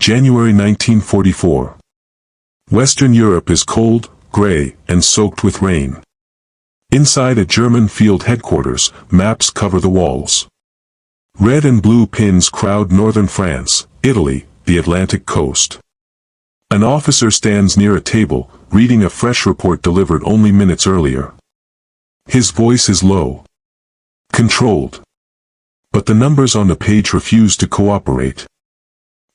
January 1944. Western Europe is cold, gray, and soaked with rain. Inside a German field headquarters, maps cover the walls. Red and blue pins crowd northern France, Italy, the Atlantic coast. An officer stands near a table, reading a fresh report delivered only minutes earlier. His voice is low, controlled. But the numbers on the page refuse to cooperate.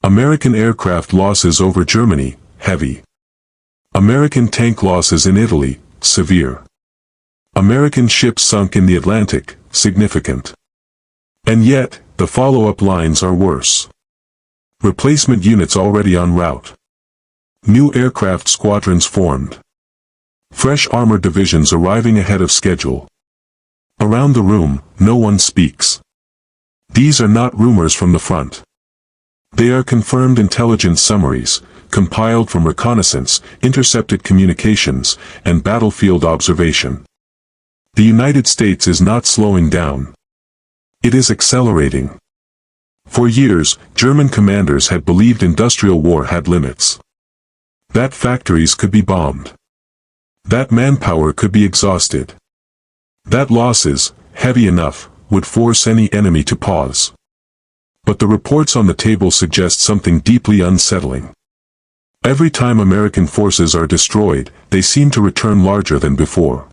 American aircraft losses over Germany, heavy. American tank losses in Italy, severe. American ships sunk in the Atlantic, significant. And yet, the follow-up lines are worse. Replacement units already en route. New aircraft squadrons formed. Fresh armor divisions arriving ahead of schedule. Around the room, no one speaks. These are not rumors from the front. They are confirmed intelligence summaries, compiled from reconnaissance, intercepted communications, and battlefield observation. The United States is not slowing down. It is accelerating. For years, German commanders had believed industrial war had limits. That factories could be bombed. That manpower could be exhausted. That losses, heavy enough, would force any enemy to pause. But the reports on the table suggest something deeply unsettling. Every time American forces are destroyed, they seem to return larger than before.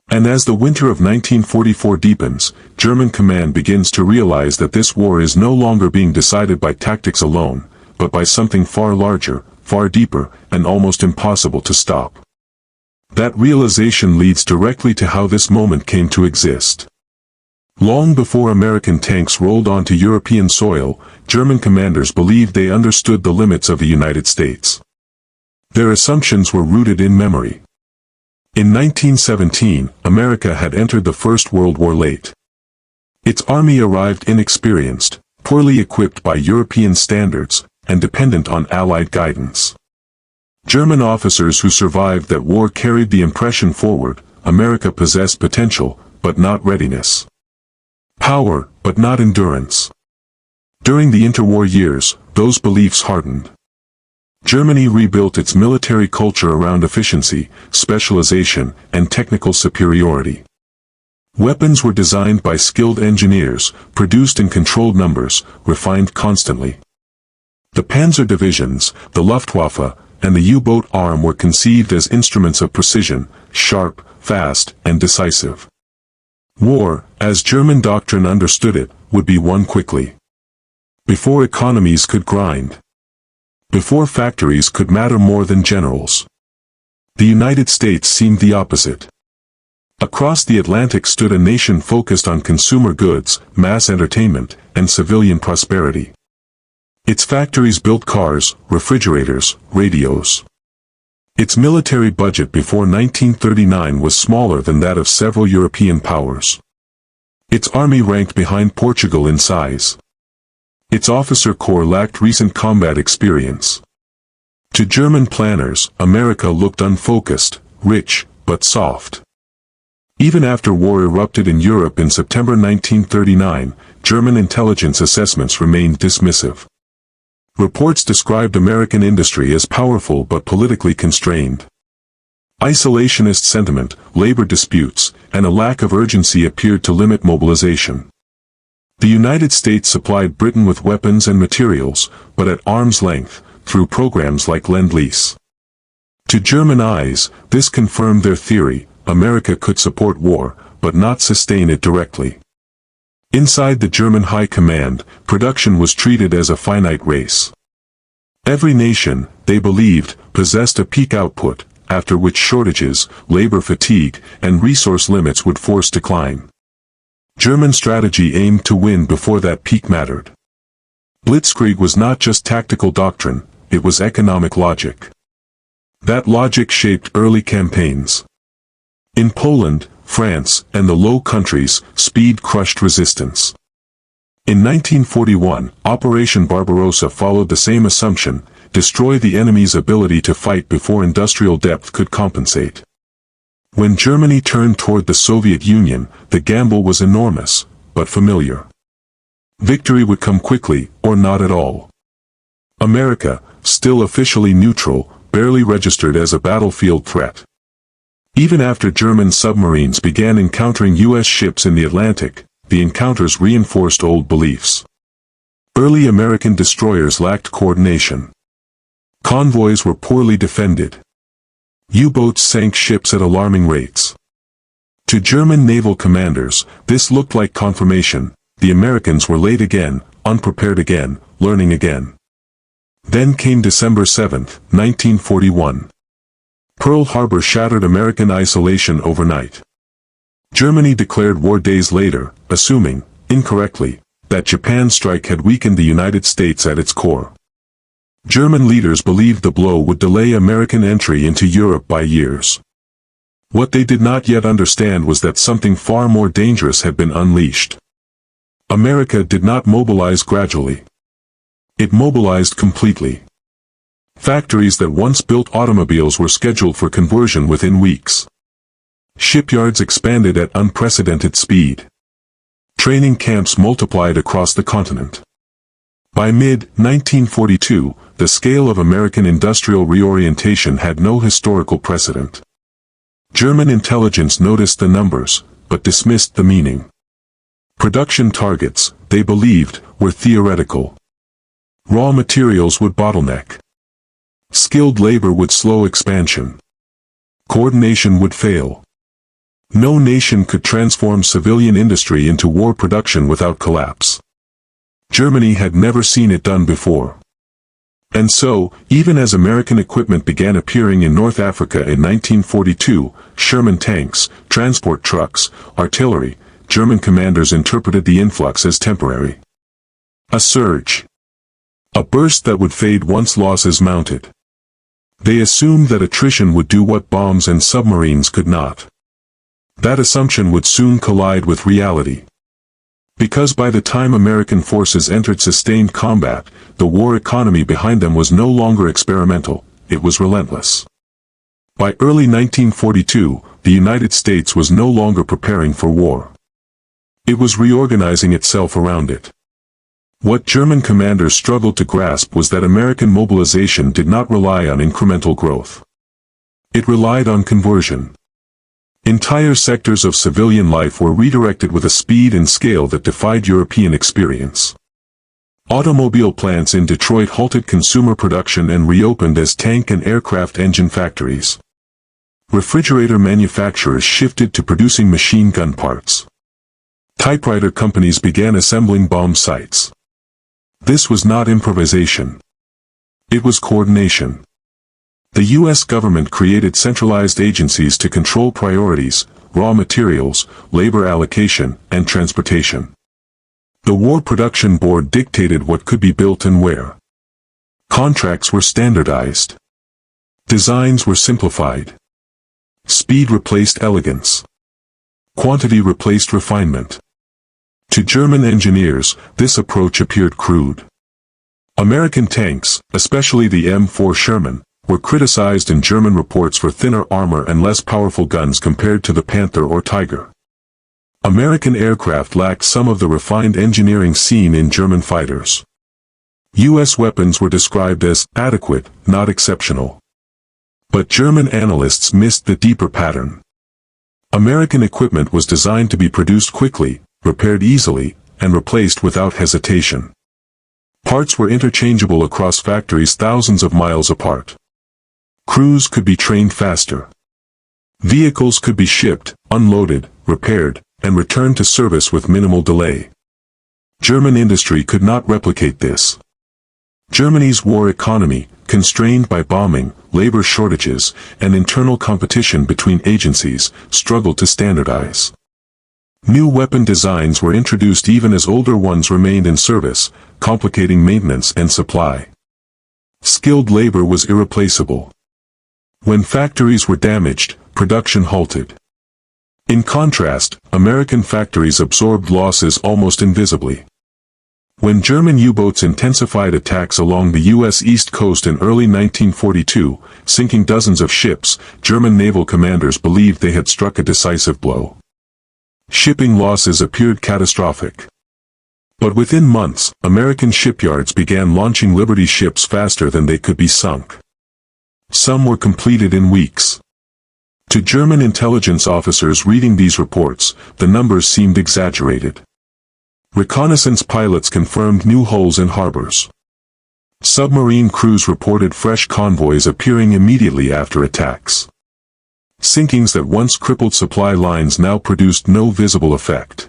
And as the winter of 1944 deepens, German command begins to realize that this war is no longer being decided by tactics alone, but by something far larger, far deeper, and almost impossible to stop. That realization leads directly to how this moment came to exist. Long before American tanks rolled onto European soil, German commanders believed they understood the limits of the United States. Their assumptions were rooted in memory. In 1917, America had entered the First World War late. Its army arrived inexperienced, poorly equipped by European standards, and dependent on Allied guidance. German officers who survived that war carried the impression forward: America possessed potential, but not readiness. Power, but not endurance. During the interwar years, those beliefs hardened. Germany rebuilt its military culture around efficiency, specialization, and technical superiority. Weapons were designed by skilled engineers, produced in controlled numbers, refined constantly. The panzer divisions, the Luftwaffe, and the U-boat arm were conceived as instruments of precision, sharp, fast, and decisive. War, as German doctrine understood it, would be won quickly. Before economies could grind. Before factories could matter more than generals. The United States seemed the opposite. Across the Atlantic stood a nation focused on consumer goods, mass entertainment, and civilian prosperity. Its factories built cars, refrigerators, radios. Its military budget before 1939 was smaller than that of several European powers. Its army ranked behind Portugal in size. Its officer corps lacked recent combat experience. To German planners, America looked unfocused, rich, but soft. Even after war erupted in Europe in September 1939, German intelligence assessments remained dismissive. Reports described American industry as powerful but politically constrained. Isolationist sentiment, labor disputes, and a lack of urgency appeared to limit mobilization. The United States supplied Britain with weapons and materials, but at arm's length, through programs like Lend-Lease. To German eyes, this confirmed their theory: America could support war, but not sustain it directly. Inside the German high command, production was treated as a finite race. Every nation, they believed, possessed a peak output, after which shortages, labor fatigue, and resource limits would force decline. German strategy aimed to win before that peak mattered. Blitzkrieg was not just tactical doctrine, it was economic logic. That logic shaped early campaigns. In Poland, France, and the Low Countries, speed crushed resistance. In 1941, Operation Barbarossa followed the same assumption: destroy the enemy's ability to fight before industrial depth could compensate. When Germany turned toward the Soviet Union, the gamble was enormous, but familiar. Victory would come quickly, or not at all. America, still officially neutral, barely registered as a battlefield threat. Even after German submarines began encountering U.S. ships in the Atlantic, the encounters reinforced old beliefs. Early American destroyers lacked coordination. Convoys were poorly defended. U-boats sank ships at alarming rates. To German naval commanders, this looked like confirmation: the Americans were late again, unprepared again, learning again. Then came December 7, 1941. Pearl Harbor shattered American isolation overnight. Germany declared war days later, assuming, incorrectly, that Japan's strike had weakened the United States at its core. German leaders believed the blow would delay American entry into Europe by years. What they did not yet understand was that something far more dangerous had been unleashed. America did not mobilize gradually. It mobilized completely. Factories that once built automobiles were scheduled for conversion within weeks. Shipyards expanded at unprecedented speed. Training camps multiplied across the continent. By mid-1942, the scale of American industrial reorientation had no historical precedent. German intelligence noticed the numbers, but dismissed the meaning. Production targets, they believed, were theoretical. Raw materials would bottleneck. Skilled labor would slow expansion. Coordination would fail. No nation could transform civilian industry into war production without collapse. Germany had never seen it done before. And so, even as American equipment began appearing in North Africa in 1942, Sherman tanks, transport trucks, artillery, German commanders interpreted the influx as temporary. A surge. A burst that would fade once losses mounted. They assumed that attrition would do what bombs and submarines could not. That assumption would soon collide with reality. Because by the time American forces entered sustained combat, the war economy behind them was no longer experimental, it was relentless. By early 1942, the United States was no longer preparing for war. It was reorganizing itself around it. What German commanders struggled to grasp was that American mobilization did not rely on incremental growth. It relied on conversion. Entire sectors of civilian life were redirected with a speed and scale that defied European experience. Automobile plants in Detroit halted consumer production and reopened as tank and aircraft engine factories. Refrigerator manufacturers shifted to producing machine gun parts. Typewriter companies began assembling bomb sites. This was not improvisation. It was coordination. The U.S. government created centralized agencies to control priorities, raw materials, labor allocation, and transportation. The War Production Board dictated what could be built and where. Contracts were standardized. Designs were simplified. Speed replaced elegance. Quantity replaced refinement. To German engineers, this approach appeared crude. American tanks, especially the M4 Sherman, were criticized in German reports for thinner armor and less powerful guns compared to the Panther or Tiger. American aircraft lacked some of the refined engineering seen in German fighters. U.S. weapons were described as adequate, not exceptional. But German analysts missed the deeper pattern. American equipment was designed to be produced quickly, repaired easily, and replaced without hesitation. Parts were interchangeable across factories thousands of miles apart. Crews could be trained faster. Vehicles could be shipped, unloaded, repaired, and returned to service with minimal delay. German industry could not replicate this. Germany's war economy, constrained by bombing, labor shortages, and internal competition between agencies, struggled to standardize. New weapon designs were introduced even as older ones remained in service, complicating maintenance and supply. Skilled labor was irreplaceable. When factories were damaged, production halted. In contrast, American factories absorbed losses almost invisibly. When German U-boats intensified attacks along the U.S. East Coast in early 1942, sinking dozens of ships, German naval commanders believed they had struck a decisive blow. Shipping losses appeared catastrophic. But within months, American shipyards began launching Liberty ships faster than they could be sunk. Some were completed in weeks. To German intelligence officers reading these reports, the numbers seemed exaggerated. Reconnaissance pilots confirmed new holes in harbors. Submarine crews reported fresh convoys appearing immediately after attacks. Sinkings that once crippled supply lines now produced no visible effect.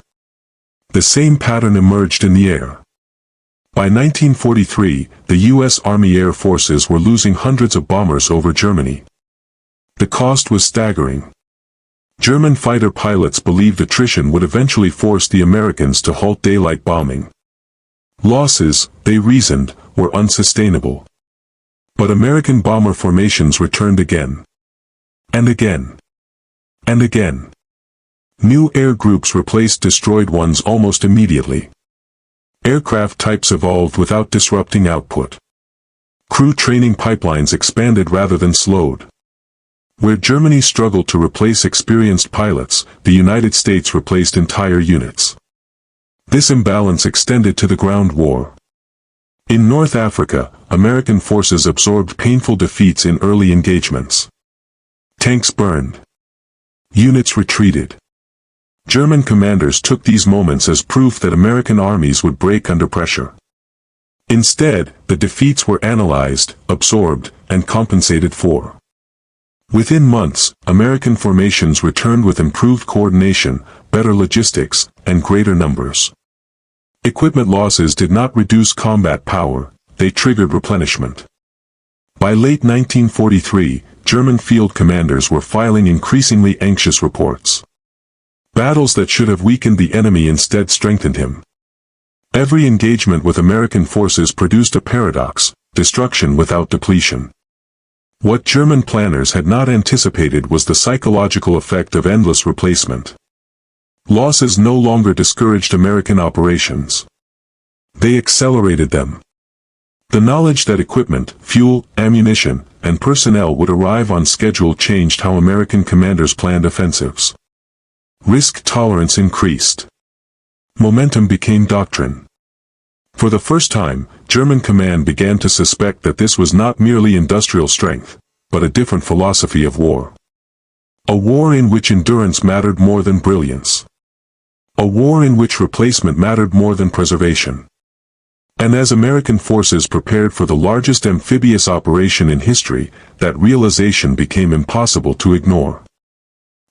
The same pattern emerged in the air. By 1943, the U.S. Army Air Forces were losing hundreds of bombers over Germany. The cost was staggering. German fighter pilots believed attrition would eventually force the Americans to halt daylight bombing. Losses, they reasoned, were unsustainable. But American bomber formations returned again. And again. And again. New air groups replaced destroyed ones almost immediately. Aircraft types evolved without disrupting output. Crew training pipelines expanded rather than slowed. Where Germany struggled to replace experienced pilots, the United States replaced entire units. This imbalance extended to the ground war. In North Africa, American forces absorbed painful defeats in early engagements. Tanks burned. Units retreated. German commanders took these moments as proof that American armies would break under pressure. Instead, the defeats were analyzed, absorbed, and compensated for. Within months, American formations returned with improved coordination, better logistics, and greater numbers. Equipment losses did not reduce combat power, they triggered replenishment. By late 1943, German field commanders were filing increasingly anxious reports. Battles that should have weakened the enemy instead strengthened him. Every engagement with American forces produced a paradox: destruction without depletion. What German planners had not anticipated was the psychological effect of endless replacement. Losses no longer discouraged American operations. They accelerated them. The knowledge that equipment, fuel, ammunition, and personnel would arrive on schedule changed how American commanders planned offensives. Risk tolerance increased. Momentum became doctrine. For the first time, German command began to suspect that this was not merely industrial strength, but a different philosophy of war. A war in which endurance mattered more than brilliance. A war in which replacement mattered more than preservation. And as American forces prepared for the largest amphibious operation in history, that realization became impossible to ignore.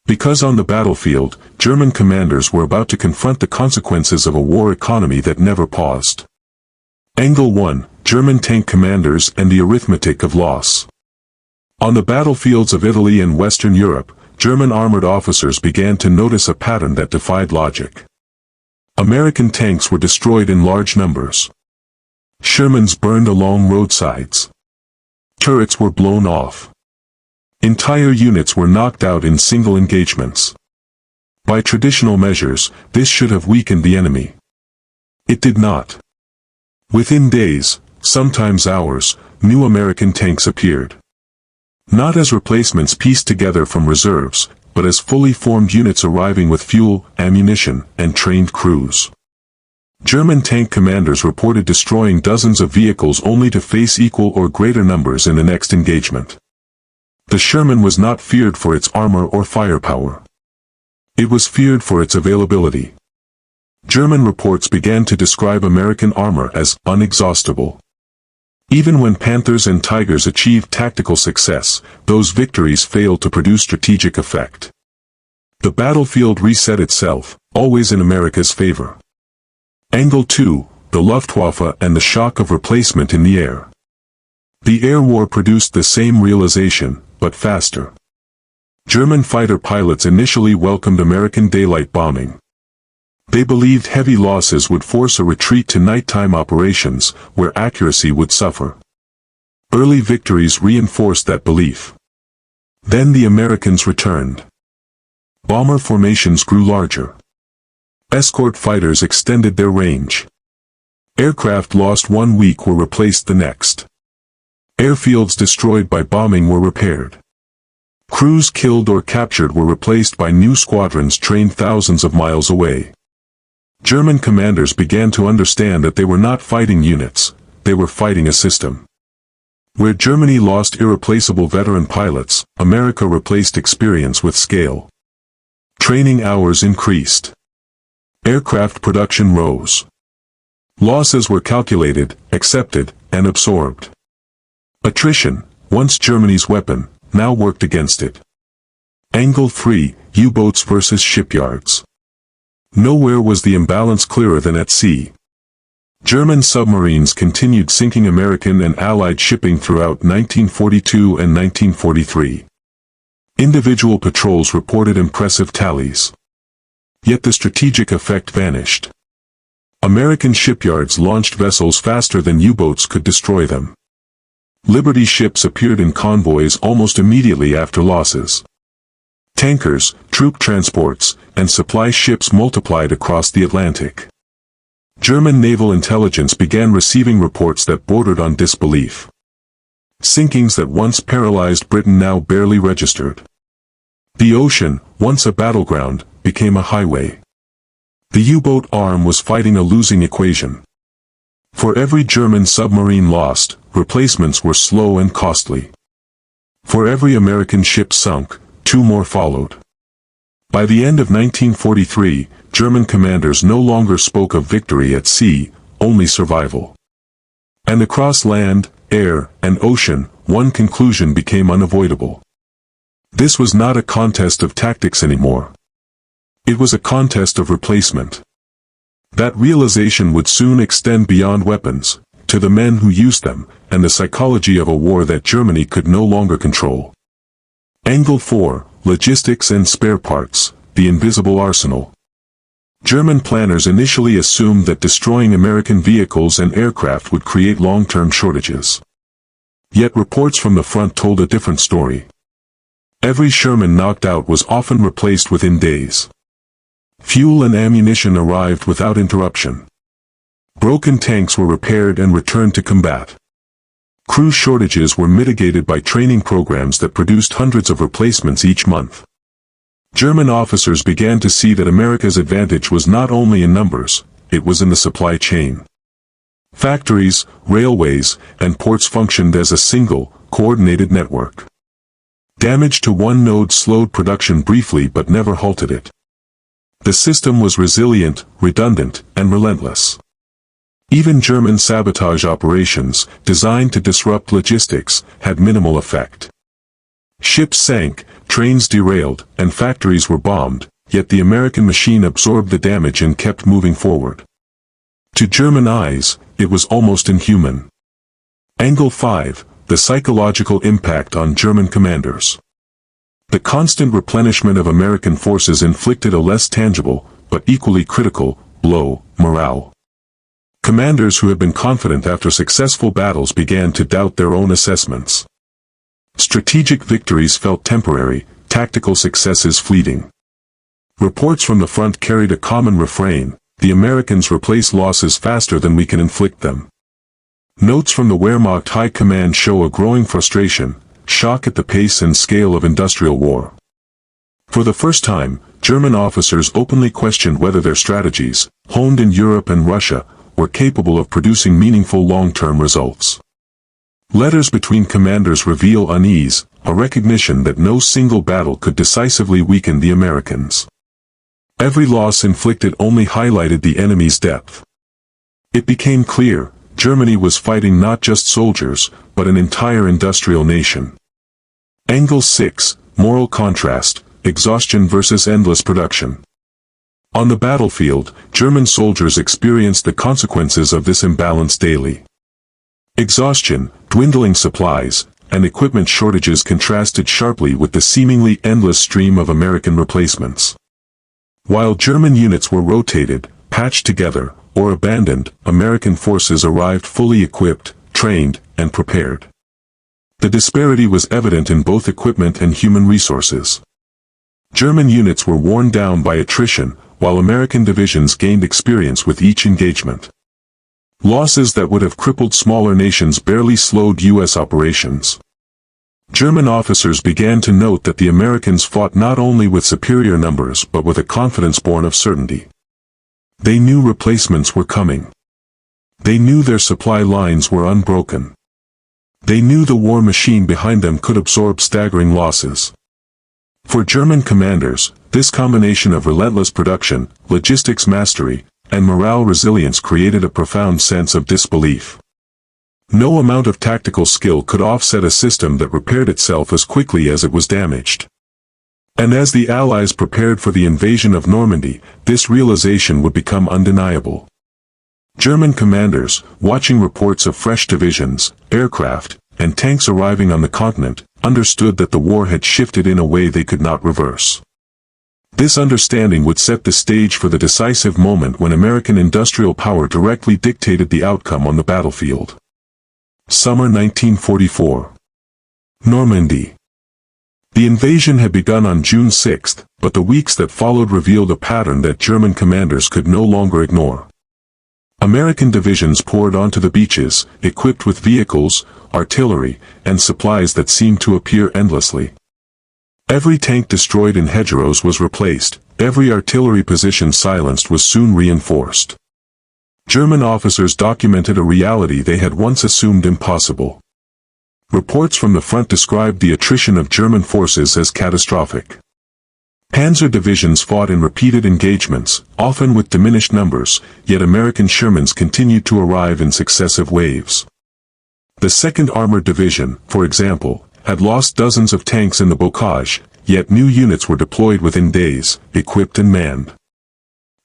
Because on the battlefield, German commanders were about to confront the consequences of a war economy that never paused. Angle 1, German tank commanders and the arithmetic of loss. On the battlefields of Italy and Western Europe, German armored officers began to notice a pattern that defied logic. American tanks were destroyed in large numbers. Shermans burned along roadsides. Turrets were blown off. Entire units were knocked out in single engagements. By traditional measures, this should have weakened the enemy. It did not. Within days, sometimes hours, new American tanks appeared. Not as replacements pieced together from reserves, but as fully formed units arriving with fuel, ammunition, and trained crews. German tank commanders reported destroying dozens of vehicles only to face equal or greater numbers in the next engagement. The Sherman was not feared for its armor or firepower. It was feared for its availability. German reports began to describe American armor as unexhaustible. Even when Panthers and Tigers achieved tactical success, those victories failed to produce strategic effect. The battlefield reset itself, always in America's favor. Angle 2, the Luftwaffe and the shock of replacement in the air. The air war produced the same realization, but faster. German fighter pilots initially welcomed American daylight bombing. They believed heavy losses would force a retreat to nighttime operations, where accuracy would suffer. Early victories reinforced that belief. Then the Americans returned. Bomber formations grew larger. Escort fighters extended their range. Aircraft lost 1 week were replaced the next. Airfields destroyed by bombing were repaired. Crews killed or captured were replaced by new squadrons trained thousands of miles away. German commanders began to understand that they were not fighting units, they were fighting a system. Where Germany lost irreplaceable veteran pilots, America replaced experience with scale. Training hours increased. Aircraft production rose. Losses were calculated, accepted, and absorbed. Attrition, once Germany's weapon, now worked against it. Angle 3, U-boats versus shipyards. Nowhere was the imbalance clearer than at sea. German submarines continued sinking American and Allied shipping throughout 1942 and 1943. Individual patrols reported impressive tallies. Yet the strategic effect vanished. American shipyards launched vessels faster than U-boats could destroy them. Liberty ships appeared in convoys almost immediately after losses. Tankers, troop transports, and supply ships multiplied across the Atlantic. German naval intelligence began receiving reports that bordered on disbelief. Sinkings that once paralyzed Britain now barely registered. The ocean, once a battleground, became a highway. The U-boat arm was fighting a losing equation. For every German submarine lost, replacements were slow and costly. For every American ship sunk, 2 more followed. By the end of 1943, German commanders no longer spoke of victory at sea, only survival. And across land, air, and ocean, one conclusion became unavoidable. This was not a contest of tactics anymore. It was a contest of replacement. That realization would soon extend beyond weapons, to the men who used them, and the psychology of a war that Germany could no longer control. Angle 4, Logistics and Spare Parts, the Invisible Arsenal. German planners initially assumed that destroying American vehicles and aircraft would create long-term shortages. Yet reports from the front told a different story. Every Sherman knocked out was often replaced within days. Fuel and ammunition arrived without interruption. Broken tanks were repaired and returned to combat. Crew shortages were mitigated by training programs that produced hundreds of replacements each month. German officers began to see that America's advantage was not only in numbers, it was in the supply chain. Factories, railways, and ports functioned as a single, coordinated network. Damage to one node slowed production briefly but never halted it. The system was resilient, redundant, and relentless. Even German sabotage operations, designed to disrupt logistics, had minimal effect. Ships sank, trains derailed, and factories were bombed, yet the American machine absorbed the damage and kept moving forward. To German eyes, it was almost inhuman. Angle 5, the psychological impact on German commanders. The constant replenishment of American forces inflicted a less tangible, but equally critical, blow, morale. Commanders who had been confident after successful battles began to doubt their own assessments. Strategic victories felt temporary, tactical successes fleeting. Reports from the front carried a common refrain: the Americans replace losses faster than we can inflict them. Notes from the Wehrmacht High Command show a growing frustration, shock at the pace and scale of industrial war. For the first time, German officers openly questioned whether their strategies, honed in Europe and Russia, were capable of producing meaningful long-term results. Letters between commanders reveal unease, a recognition that no single battle could decisively weaken the Americans. Every loss inflicted only highlighted the enemy's depth. It became clear, Germany was fighting not just soldiers, but an entire industrial nation. Angle 6, Moral Contrast, Exhaustion versus Endless Production. On the battlefield, German soldiers experienced the consequences of this imbalance daily. Exhaustion, dwindling supplies, and equipment shortages contrasted sharply with the seemingly endless stream of American replacements. While German units were rotated, patched together, or abandoned, American forces arrived fully equipped, trained, and prepared. The disparity was evident in both equipment and human resources. German units were worn down by attrition, while American divisions gained experience with each engagement. Losses that would have crippled smaller nations barely slowed U.S. operations. German officers began to note that the Americans fought not only with superior numbers but with a confidence born of certainty. They knew replacements were coming. They knew their supply lines were unbroken. They knew the war machine behind them could absorb staggering losses. For German commanders, this combination of relentless production, logistics mastery, and morale resilience created a profound sense of disbelief. No amount of tactical skill could offset a system that repaired itself as quickly as it was damaged. And as the Allies prepared for the invasion of Normandy, this realization would become undeniable. German commanders, watching reports of fresh divisions, aircraft, and tanks arriving on the continent, understood that the war had shifted in a way they could not reverse. This understanding would set the stage for the decisive moment when American industrial power directly dictated the outcome on the battlefield. Summer 1944. Normandy. The invasion had begun on June 6, but the weeks that followed revealed a pattern that German commanders could no longer ignore. American divisions poured onto the beaches, equipped with vehicles, artillery, and supplies that seemed to appear endlessly. Every tank destroyed in hedgerows was replaced, every artillery position silenced was soon reinforced. German officers documented a reality they had once assumed impossible. Reports from the front described the attrition of German forces as catastrophic. Panzer divisions fought in repeated engagements, often with diminished numbers, yet American Shermans continued to arrive in successive waves. The 2nd Armored Division, for example, had lost dozens of tanks in the bocage, yet new units were deployed within days, equipped and manned.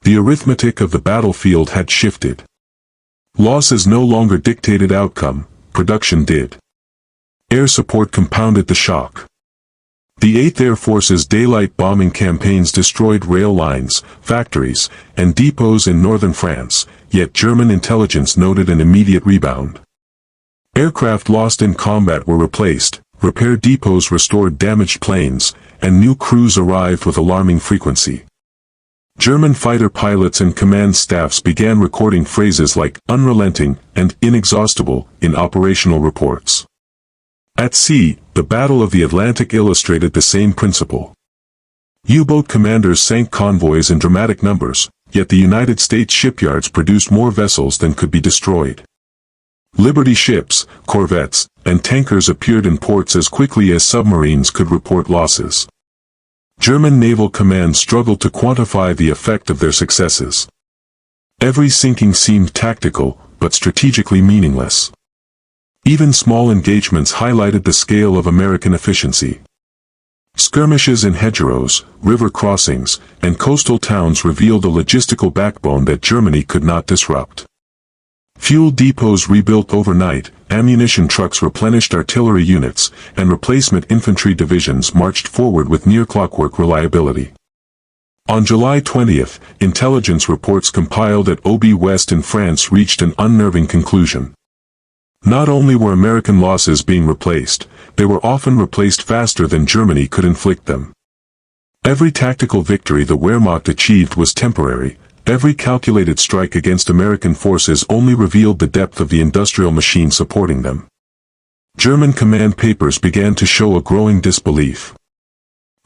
The arithmetic of the battlefield had shifted. Losses no longer dictated outcome, production did. Air support compounded the shock. The 8th Air Force's daylight bombing campaigns destroyed rail lines, factories, and depots in northern France, yet German intelligence noted an immediate rebound. Aircraft lost in combat were replaced, repair depots restored damaged planes, and new crews arrived with alarming frequency. German fighter pilots and command staffs began recording phrases like unrelenting and inexhaustible in operational reports. At sea, the Battle of the Atlantic illustrated the same principle. U-boat commanders sank convoys in dramatic numbers, yet the United States shipyards produced more vessels than could be destroyed. Liberty ships, corvettes, and tankers appeared in ports as quickly as submarines could report losses. German naval command struggled to quantify the effect of their successes. Every sinking seemed tactical, but strategically meaningless. Even small engagements highlighted the scale of American efficiency. Skirmishes in hedgerows, river crossings, and coastal towns revealed a logistical backbone that Germany could not disrupt. Fuel depots rebuilt overnight, ammunition trucks replenished artillery units, and replacement infantry divisions marched forward with near-clockwork reliability. On July 20, intelligence reports compiled at OB West in France reached an unnerving conclusion. Not only were American losses being replaced, they were often replaced faster than Germany could inflict them. Every tactical victory the Wehrmacht achieved was temporary. Every calculated strike against American forces only revealed the depth of the industrial machine supporting them. German command papers began to show a growing disbelief.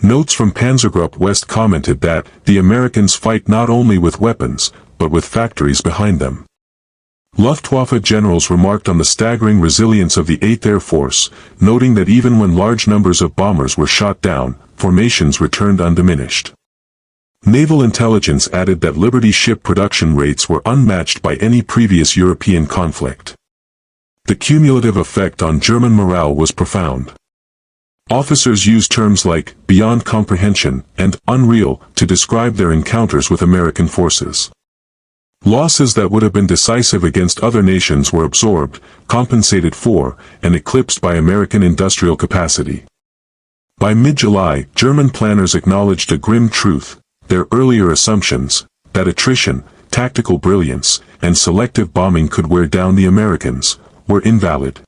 Notes from Panzergruppe West commented that the Americans fight not only with weapons, but with factories behind them. Luftwaffe generals remarked on the staggering resilience of the 8th Air Force, noting that even when large numbers of bombers were shot down, formations returned undiminished. Naval intelligence added that Liberty ship production rates were unmatched by any previous European conflict. The cumulative effect on German morale was profound. Officers used terms like beyond comprehension and unreal to describe their encounters with American forces. Losses that would have been decisive against other nations were absorbed, compensated for, and eclipsed by American industrial capacity. By mid-July, German planners acknowledged a grim truth: their earlier assumptions, that attrition, tactical brilliance, and selective bombing could wear down the Americans, were invalid.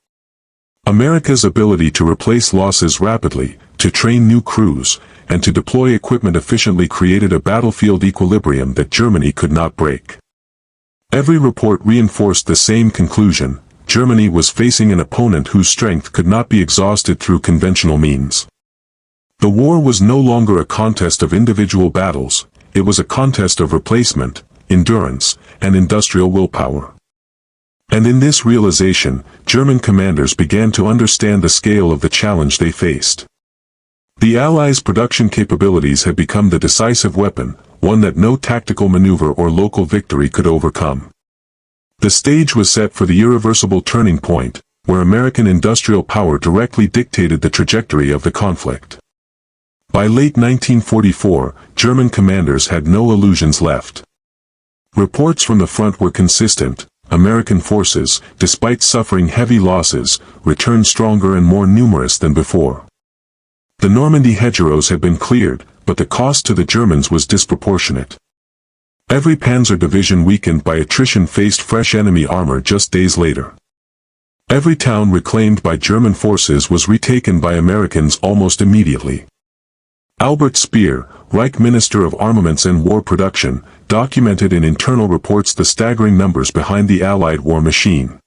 America's ability to replace losses rapidly, to train new crews, and to deploy equipment efficiently created a battlefield equilibrium that Germany could not break. Every report reinforced the same conclusion: Germany was facing an opponent whose strength could not be exhausted through conventional means. The war was no longer a contest of individual battles, it was a contest of replacement, endurance, and industrial willpower. And in this realization, German commanders began to understand the scale of the challenge they faced. The Allies' production capabilities had become the decisive weapon, one that no tactical maneuver or local victory could overcome. The stage was set for the irreversible turning point, where American industrial power directly dictated the trajectory of the conflict. By late 1944, German commanders had no illusions left. Reports from the front were consistent. American forces, despite suffering heavy losses, returned stronger and more numerous than before. The Normandy hedgerows had been cleared, but the cost to the Germans was disproportionate. Every panzer division weakened by attrition faced fresh enemy armor just days later. Every town reclaimed by German forces was retaken by Americans almost immediately. Albert Speer, Reich Minister of Armaments and War Production, documented in internal reports the staggering numbers behind the Allied war machine.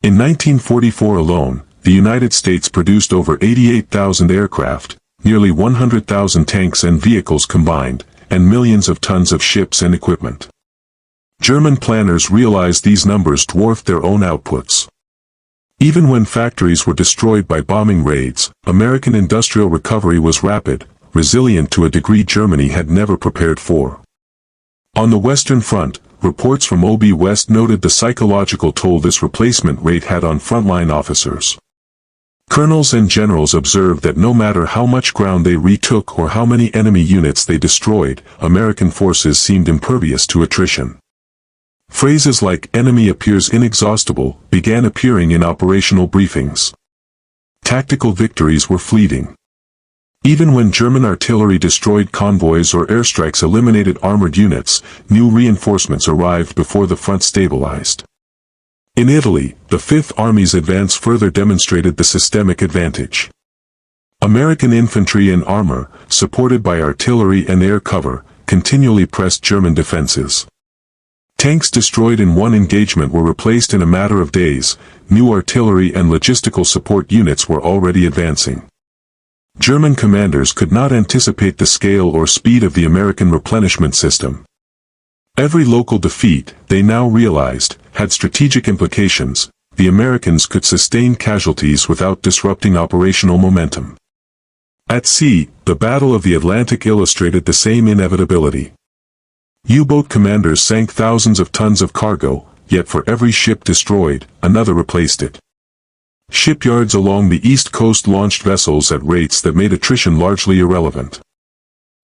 In 1944 alone, the United States produced over 88,000 aircraft, nearly 100,000 tanks and vehicles combined, and millions of tons of ships and equipment. German planners realized these numbers dwarfed their own outputs. Even when factories were destroyed by bombing raids, American industrial recovery was rapid, resilient to a degree Germany had never prepared for. On the Western Front, reports from OB West noted the psychological toll this replacement rate had on frontline officers. Colonels and generals observed that no matter how much ground they retook or how many enemy units they destroyed, American forces seemed impervious to attrition. Phrases like "enemy appears inexhaustible" began appearing in operational briefings. Tactical victories were fleeting. Even when German artillery destroyed convoys or airstrikes eliminated armored units, new reinforcements arrived before the front stabilized. In Italy, the Fifth Army's advance further demonstrated the systemic advantage. American infantry and armor, supported by artillery and air cover, continually pressed German defenses. Tanks destroyed in one engagement were replaced in a matter of days. New artillery and logistical support units were already advancing. German commanders could not anticipate the scale or speed of the American replenishment system. Every local defeat, they now realized, had strategic implications. The Americans could sustain casualties without disrupting operational momentum. At sea, the Battle of the Atlantic illustrated the same inevitability. U-boat commanders sank thousands of tons of cargo, yet for every ship destroyed, another replaced it. Shipyards along the East Coast launched vessels at rates that made attrition largely irrelevant.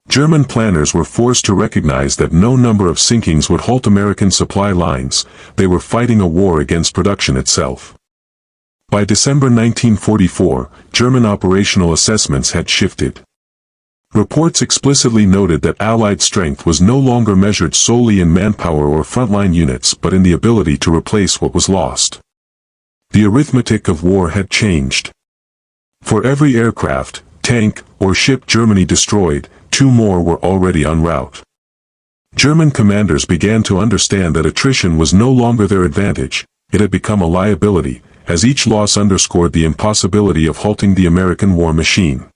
German planners were forced to recognize that no number of sinkings would halt American supply lines. They were fighting a war against production itself. By December 1944, German operational assessments had shifted. Reports explicitly noted that Allied strength was no longer measured solely in manpower or frontline units but in the ability to replace what was lost. The arithmetic of war had changed. For every aircraft, tank, or ship Germany destroyed, 2 more were already en route. German commanders began to understand that attrition was no longer their advantage, it had become a liability, as each loss underscored the impossibility of halting the American war machine.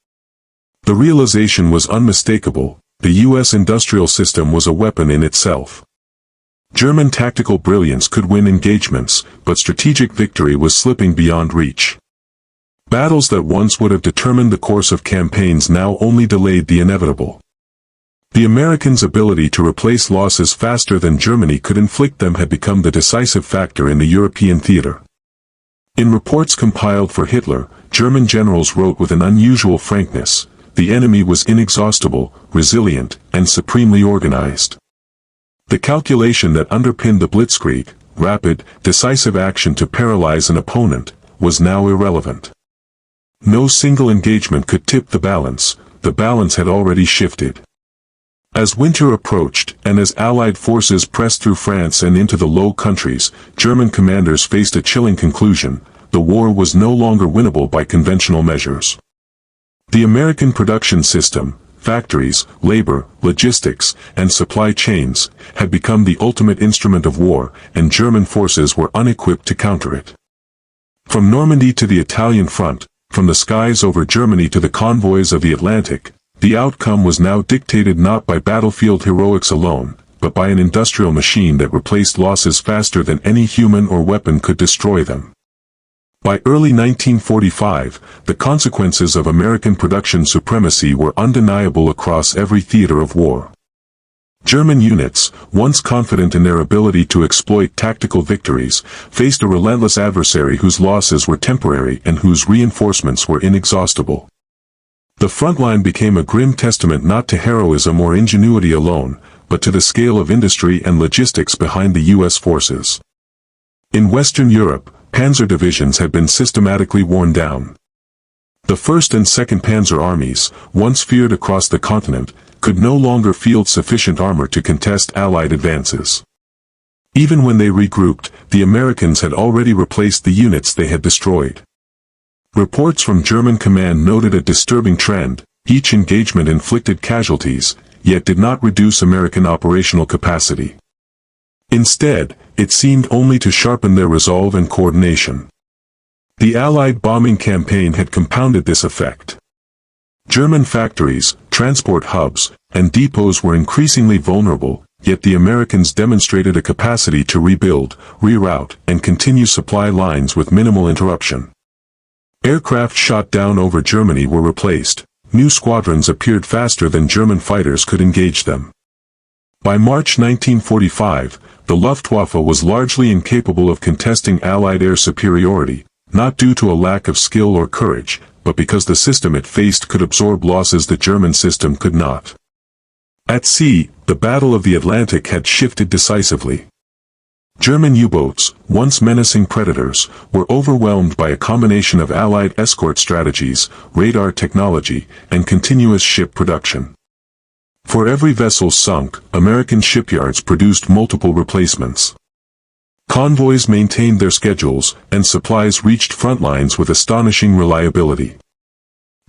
The realization was unmistakable: the U.S. industrial system was a weapon in itself. German tactical brilliance could win engagements, but strategic victory was slipping beyond reach. Battles that once would have determined the course of campaigns now only delayed the inevitable. The Americans' ability to replace losses faster than Germany could inflict them had become the decisive factor in the European theater. In reports compiled for Hitler, German generals wrote with an unusual frankness: the enemy was inexhaustible, resilient, and supremely organized. The calculation that underpinned the blitzkrieg, rapid, decisive action to paralyze an opponent, was now irrelevant. No single engagement could tip the balance had already shifted. As winter approached, and as Allied forces pressed through France and into the Low Countries, German commanders faced a chilling conclusion: the war was no longer winnable by conventional measures. The American production system, factories, labor, logistics, and supply chains, had become the ultimate instrument of war, and German forces were unequipped to counter it. From Normandy to the Italian front, from the skies over Germany to the convoys of the Atlantic, the outcome was now dictated not by battlefield heroics alone, but by an industrial machine that replaced losses faster than any human or weapon could destroy them. By early 1945, the consequences of American production supremacy were undeniable across every theater of war. German units, once confident in their ability to exploit tactical victories, faced a relentless adversary whose losses were temporary and whose reinforcements were inexhaustible. The front line became a grim testament not to heroism or ingenuity alone, but to the scale of industry and logistics behind the U.S. forces. In Western Europe, panzer divisions had been systematically worn down. The 1st and 2nd Panzer armies, once feared across the continent, could no longer field sufficient armor to contest Allied advances. Even when they regrouped, the Americans had already replaced the units they had destroyed. Reports from German command noted a disturbing trend: each engagement inflicted casualties, yet did not reduce American operational capacity. Instead, it seemed only to sharpen their resolve and coordination. The Allied bombing campaign had compounded this effect. German factories, transport hubs, and depots were increasingly vulnerable, yet the Americans demonstrated a capacity to rebuild, reroute, and continue supply lines with minimal interruption. Aircraft shot down over Germany were replaced. New squadrons appeared faster than German fighters could engage them. By March 1945, the Luftwaffe was largely incapable of contesting Allied air superiority, not due to a lack of skill or courage, but because the system it faced could absorb losses the German system could not. At sea, the Battle of the Atlantic had shifted decisively. German U-boats, once menacing predators, were overwhelmed by a combination of Allied escort strategies, radar technology, and continuous ship production. For every vessel sunk, American shipyards produced multiple replacements. Convoys maintained their schedules, and supplies reached front lines with astonishing reliability.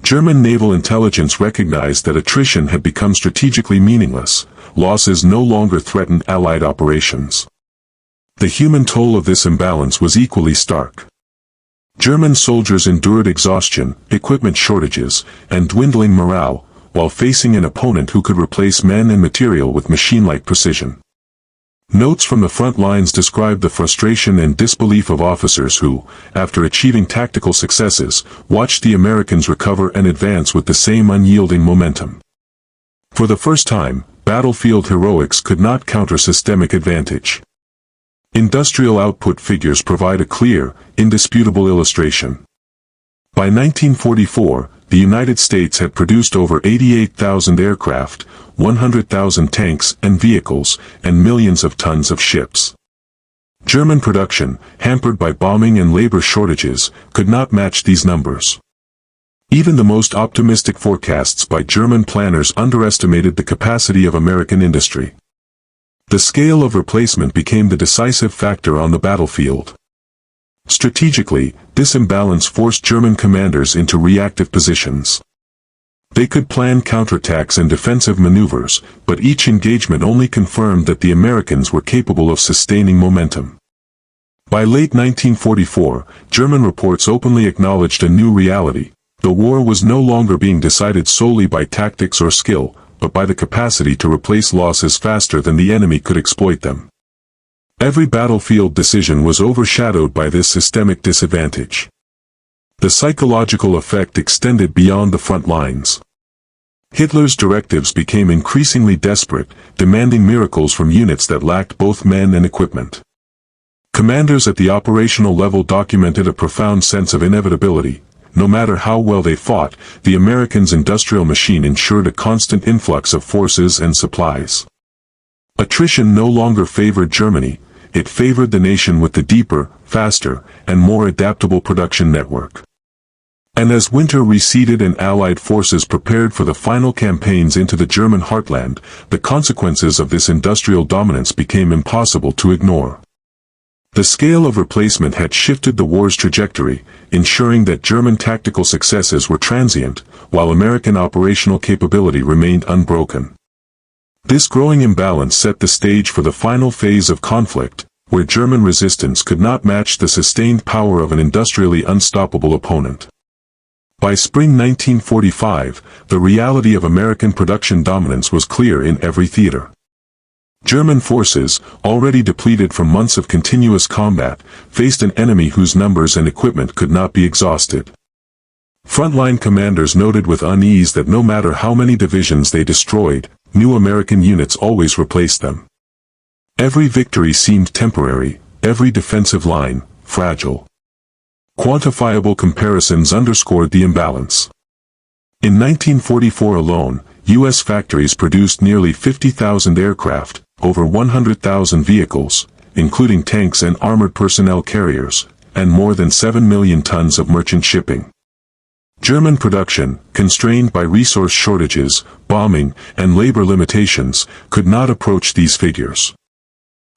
German naval intelligence recognized that attrition had become strategically meaningless. Losses no longer threatened Allied operations. The human toll of this imbalance was equally stark. German soldiers endured exhaustion, equipment shortages, and dwindling morale, while facing an opponent who could replace men and material with machine-like precision. Notes from the front lines described the frustration and disbelief of officers who, after achieving tactical successes, watched the Americans recover and advance with the same unyielding momentum. For the first time, battlefield heroics could not counter systemic advantage. Industrial output figures provide a clear, indisputable illustration. By 1944, the United States had produced over 88,000 aircraft, 100,000 tanks and vehicles, and millions of tons of ships. German production, hampered by bombing and labor shortages, could not match these numbers. Even the most optimistic forecasts by German planners underestimated the capacity of American industry. The scale of replacement became the decisive factor on the battlefield. Strategically, this imbalance forced German commanders into reactive positions. They could plan counterattacks and defensive maneuvers, but each engagement only confirmed that the Americans were capable of sustaining momentum. By late 1944, German reports openly acknowledged a new reality. The war was no longer being decided solely by tactics or skill, but by the capacity to replace losses faster than the enemy could exploit them. Every battlefield decision was overshadowed by this systemic disadvantage. The psychological effect extended beyond the front lines. Hitler's directives became increasingly desperate, demanding miracles from units that lacked both men and equipment. Commanders at the operational level documented a profound sense of inevitability. No matter how well they fought, the Americans' industrial machine ensured a constant influx of forces and supplies. Attrition no longer favored Germany. It favored the nation with the deeper, faster, and more adaptable production network. And as winter receded and Allied forces prepared for the final campaigns into the German heartland, the consequences of this industrial dominance became impossible to ignore. The scale of replacement had shifted the war's trajectory, ensuring that German tactical successes were transient, while American operational capability remained unbroken. This growing imbalance set the stage for the final phase of conflict, where German resistance could not match the sustained power of an industrially unstoppable opponent. By spring 1945, the reality of American production dominance was clear in every theater. German forces, already depleted from months of continuous combat, faced an enemy whose numbers and equipment could not be exhausted. Frontline commanders noted with unease that no matter how many divisions they destroyed, new American units always replaced them. Every victory seemed temporary, every defensive line, fragile. Quantifiable comparisons underscored the imbalance. In 1944 alone, U.S. factories produced nearly 50,000 aircraft, over 100,000 vehicles, including tanks and armored personnel carriers, and more than 7 million tons of merchant shipping. German production, constrained by resource shortages, bombing, and labor limitations, could not approach these figures.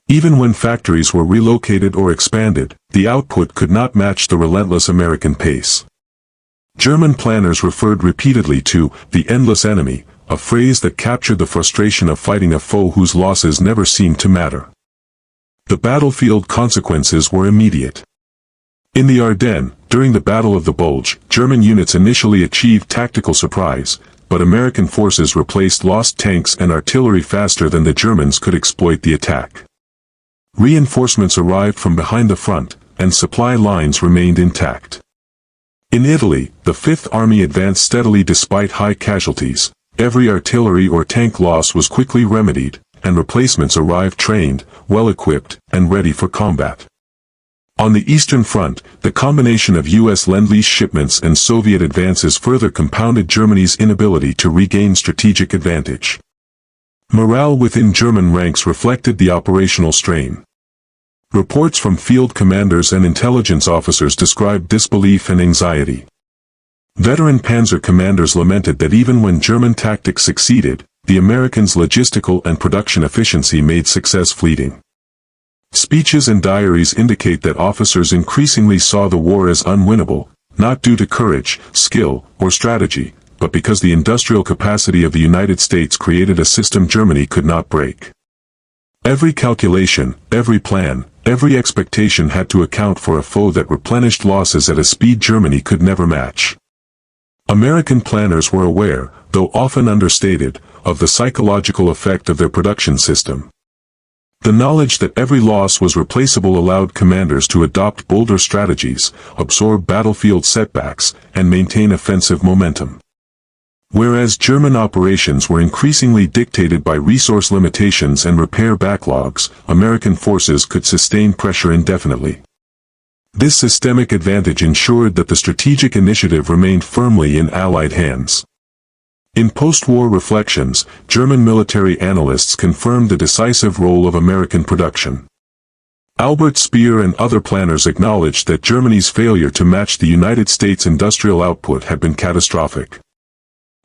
Even when factories were relocated or expanded, the output could not match the relentless American pace. German planners referred repeatedly to the endless enemy, a phrase that captured the frustration of fighting a foe whose losses never seemed to matter. The battlefield consequences were immediate. In the Ardennes, during the Battle of the Bulge, German units initially achieved tactical surprise, but American forces replaced lost tanks and artillery faster than the Germans could exploit the attack. Reinforcements arrived from behind the front, and supply lines remained intact. In Italy, the Fifth Army advanced steadily despite high casualties. Every artillery or tank loss was quickly remedied, and replacements arrived trained, well-equipped, and ready for combat. On the Eastern Front, the combination of U.S. Lend-Lease shipments and Soviet advances further compounded Germany's inability to regain strategic advantage. Morale within German ranks reflected the operational strain. Reports from field commanders and intelligence officers described disbelief and anxiety. Veteran panzer commanders lamented that even when German tactics succeeded, the Americans' logistical and production efficiency made success fleeting. Speeches and diaries indicate that officers increasingly saw the war as unwinnable, not due to courage, skill, or strategy, but because the industrial capacity of the United States created a system Germany could not break. Every calculation, every plan, every expectation had to account for a foe that replenished losses at a speed Germany could never match. American planners were aware, though often understated, of the psychological effect of their production system. The knowledge that every loss was replaceable allowed commanders to adopt bolder strategies, absorb battlefield setbacks, and maintain offensive momentum. Whereas German operations were increasingly dictated by resource limitations and repair backlogs, American forces could sustain pressure indefinitely. This systemic advantage ensured that the strategic initiative remained firmly in Allied hands. In post-war reflections, German military analysts confirmed the decisive role of American production. Albert Speer and other planners acknowledged that Germany's failure to match the United States' industrial output had been catastrophic.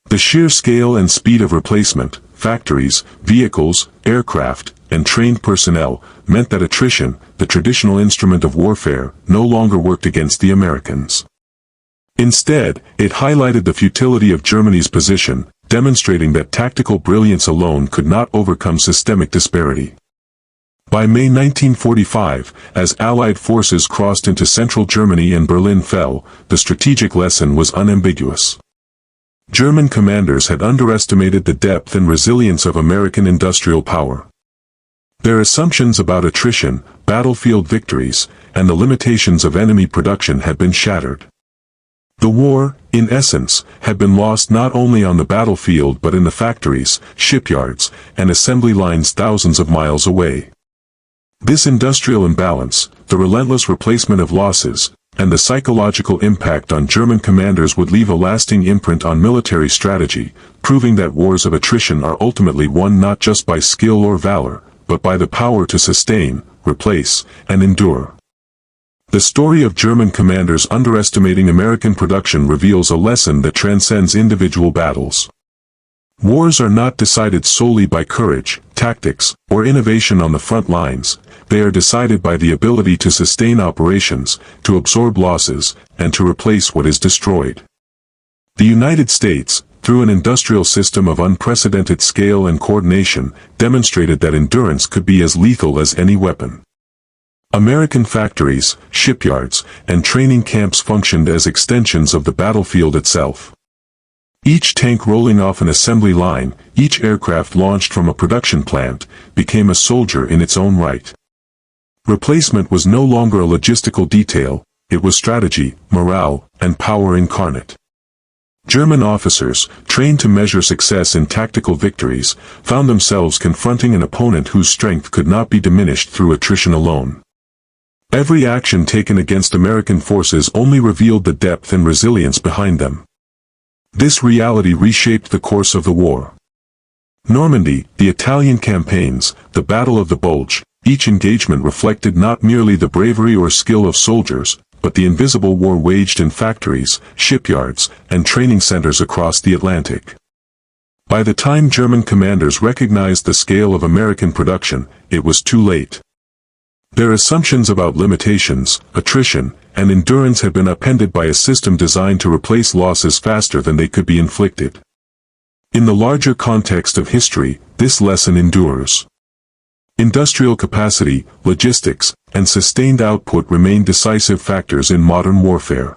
The sheer scale and speed of replacement, factories, vehicles, aircraft, and trained personnel, meant that attrition, the traditional instrument of warfare, no longer worked against the Americans. Instead, it highlighted the futility of Germany's position, demonstrating that tactical brilliance alone could not overcome systemic disparity. By May 1945, as Allied forces crossed into central Germany and Berlin fell, the strategic lesson was unambiguous. German commanders had underestimated the depth and resilience of American industrial power. Their assumptions about attrition, battlefield victories, and the limitations of enemy production had been shattered. The war, in essence, had been lost not only on the battlefield but in the factories, shipyards, and assembly lines thousands of miles away. This industrial imbalance, the relentless replacement of losses, and the psychological impact on German commanders would leave a lasting imprint on military strategy, proving that wars of attrition are ultimately won not just by skill or valor, but by the power to sustain, replace, and endure. The story of German commanders underestimating American production reveals a lesson that transcends individual battles. Wars are not decided solely by courage, tactics, or innovation on the front lines. They are decided by the ability to sustain operations, to absorb losses, and to replace what is destroyed. The United States, through an industrial system of unprecedented scale and coordination, demonstrated that endurance could be as lethal as any weapon. American factories, shipyards, and training camps functioned as extensions of the battlefield itself. Each tank rolling off an assembly line, each aircraft launched from a production plant, became a soldier in its own right. Replacement was no longer a logistical detail, it was strategy, morale, and power incarnate. German officers, trained to measure success in tactical victories, found themselves confronting an opponent whose strength could not be diminished through attrition alone. Every action taken against American forces only revealed the depth and resilience behind them. This reality reshaped the course of the war. Normandy, the Italian campaigns, the Battle of the Bulge, each engagement reflected not merely the bravery or skill of soldiers, but the invisible war waged in factories, shipyards, and training centers across the Atlantic. By the time German commanders recognized the scale of American production, it was too late. Their assumptions about limitations, attrition, and endurance had been upended by a system designed to replace losses faster than they could be inflicted. In the larger context of history, this lesson endures. Industrial capacity, logistics, and sustained output remain decisive factors in modern warfare.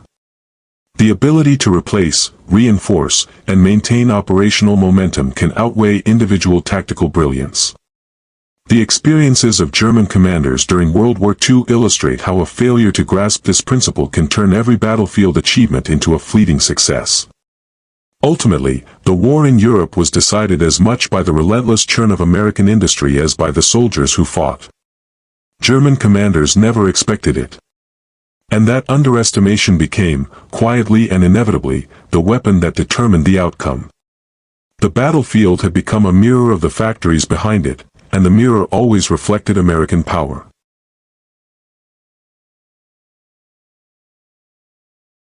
The ability to replace, reinforce, and maintain operational momentum can outweigh individual tactical brilliance. The experiences of German commanders during World War II illustrate how a failure to grasp this principle can turn every battlefield achievement into a fleeting success. Ultimately, the war in Europe was decided as much by the relentless churn of American industry as by the soldiers who fought. German commanders never expected it. And that underestimation became, quietly and inevitably, the weapon that determined the outcome. The battlefield had become a mirror of the factories behind it, and the mirror always reflected American power.